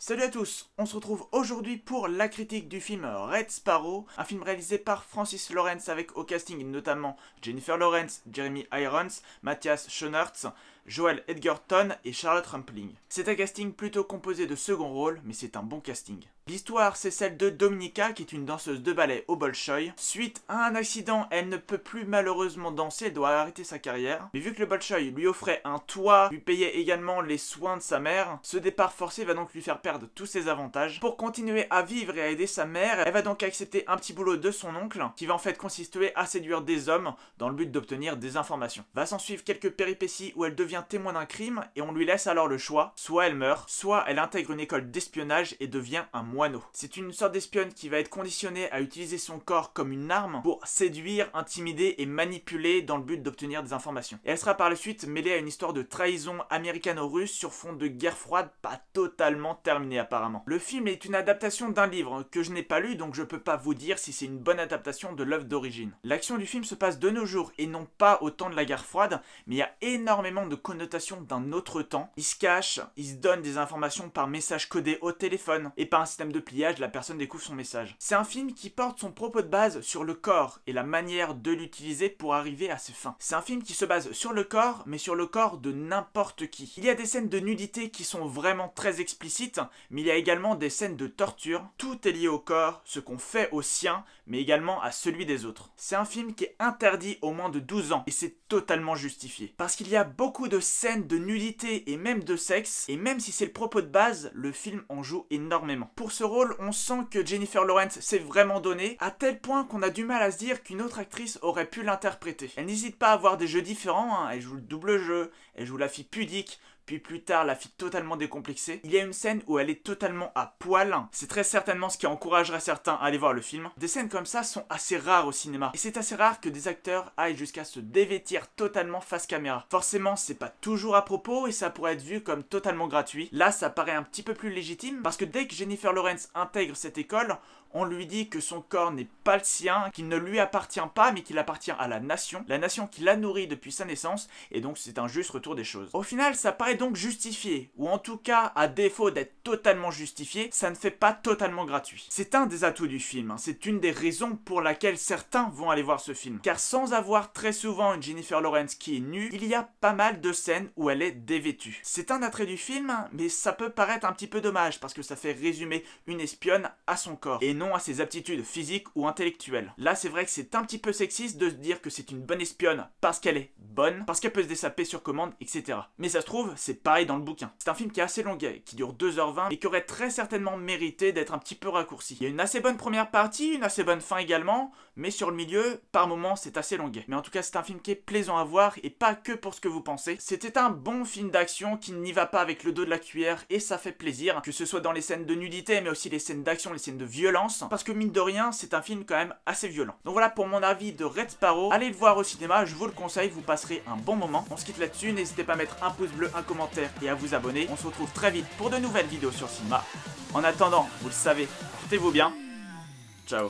Salut à tous, on se retrouve aujourd'hui pour la critique du film Red Sparrow, un film réalisé par Francis Lawrence avec au casting notamment Jennifer Lawrence, Jeremy Irons, Matthias Schoenaerts, Joel Edgerton et Charlotte Rampling. C'est un casting plutôt composé de second rôle, mais c'est un bon casting. L'histoire, c'est celle de Dominika, qui est une danseuse de ballet au Bolchoï. Suite à un accident, elle ne peut plus malheureusement danser, elle doit arrêter sa carrière. Mais vu que le Bolchoï lui offrait un toit, lui payait également les soins de sa mère, ce départ forcé va donc lui faire perdre tous ses avantages. Pour continuer à vivre et à aider sa mère, elle va donc accepter un petit boulot de son oncle, qui va en fait consister à séduire des hommes dans le but d'obtenir des informations. Va s'en suivre quelques péripéties où elle devient témoin d'un crime, et on lui laisse alors le choix, soit elle meurt, soit elle intègre une école d'espionnage et devient un moineau. C'est une sorte d'espionne qui va être conditionnée à utiliser son corps comme une arme pour séduire, intimider et manipuler dans le but d'obtenir des informations. Et elle sera par la suite mêlée à une histoire de trahison américano-russe sur fond de guerre froide pas totalement terminée apparemment. Le film est une adaptation d'un livre que je n'ai pas lu, donc je peux pas vous dire si c'est une bonne adaptation de l'œuvre d'origine. L'action du film se passe de nos jours et non pas au temps de la guerre froide, mais il y a énormément de connotations d'un autre temps. Il se cache, il se donne des informations par message codé au téléphone et par un système de pliage, la personne découvre son message. C'est un film qui porte son propos de base sur le corps et la manière de l'utiliser pour arriver à ses fins. C'est un film qui se base sur le corps, mais sur le corps de n'importe qui. Il y a des scènes de nudité qui sont vraiment très explicites, mais il y a également des scènes de torture. Tout est lié au corps, ce qu'on fait au sien, mais également à celui des autres. C'est un film qui est interdit aux moins de 12 ans, et c'est totalement justifié. Parce qu'il y a beaucoup de scènes de nudité et même de sexe, et même si c'est le propos de base, le film en joue énormément. Pour ce rôle, on sent que Jennifer Lawrence s'est vraiment donnée, à tel point qu'on a du mal à se dire qu'une autre actrice aurait pu l'interpréter. Elle n'hésite pas à avoir des jeux différents, hein. Elle joue le double jeu, elle joue la fille pudique, puis plus tard la fille totalement décomplexée. Il y a une scène où elle est totalement à poil. C'est très certainement ce qui encouragerait certains à aller voir le film. Des scènes comme ça sont assez rares au cinéma. Et c'est assez rare que des acteurs aillent jusqu'à se dévêtir totalement face caméra. Forcément, c'est pas toujours à propos et ça pourrait être vu comme totalement gratuit. Là, ça paraît un petit peu plus légitime parce que dès que Jennifer Lawrence intègre cette école, on lui dit que son corps n'est pas le sien, qu'il ne lui appartient pas, mais qu'il appartient à la nation qui l'a nourri depuis sa naissance, et donc c'est un juste retour des choses. Au final, ça paraît donc justifié, ou en tout cas, à défaut d'être totalement justifié, ça ne fait pas totalement gratuit. C'est un des atouts du film, hein. C'est une des raisons pour laquelle certains vont aller voir ce film. Car sans avoir très souvent une Jennifer Lawrence qui est nue, il y a pas mal de scènes où elle est dévêtue. C'est un attrait du film, mais ça peut paraître un petit peu dommage, parce que ça fait résumer une espionne à son corps, et non à ses aptitudes physiques ou intellectuelles. Là, c'est vrai que c'est un petit peu sexiste de se dire que c'est une bonne espionne parce qu'elle est bonne, parce qu'elle peut se dessaper sur commande, etc. Mais ça se trouve, c'est pareil dans le bouquin. C'est un film qui est assez longuet, qui dure 2h20, et qui aurait très certainement mérité d'être un petit peu raccourci. Il y a une assez bonne première partie, une assez bonne fin également, mais sur le milieu, par moments, c'est assez longuet. Mais en tout cas, c'est un film qui est plaisant à voir, et pas que pour ce que vous pensez. C'était un bon film d'action qui n'y va pas avec le dos de la cuillère, et ça fait plaisir, que ce soit dans les scènes de nudité, mais aussi les scènes d'action, les scènes de violence, parce que mine de rien, c'est un film quand même assez violent. Donc voilà pour mon avis de Red Sparrow. Allez le voir au cinéma, je vous le conseille, vous passerez un bon moment. On se quitte là-dessus, n'hésitez pas à mettre un pouce bleu, un commentaire et à vous abonner. On se retrouve très vite pour de nouvelles vidéos sur le cinéma. En attendant, vous le savez, portez-vous bien. Ciao.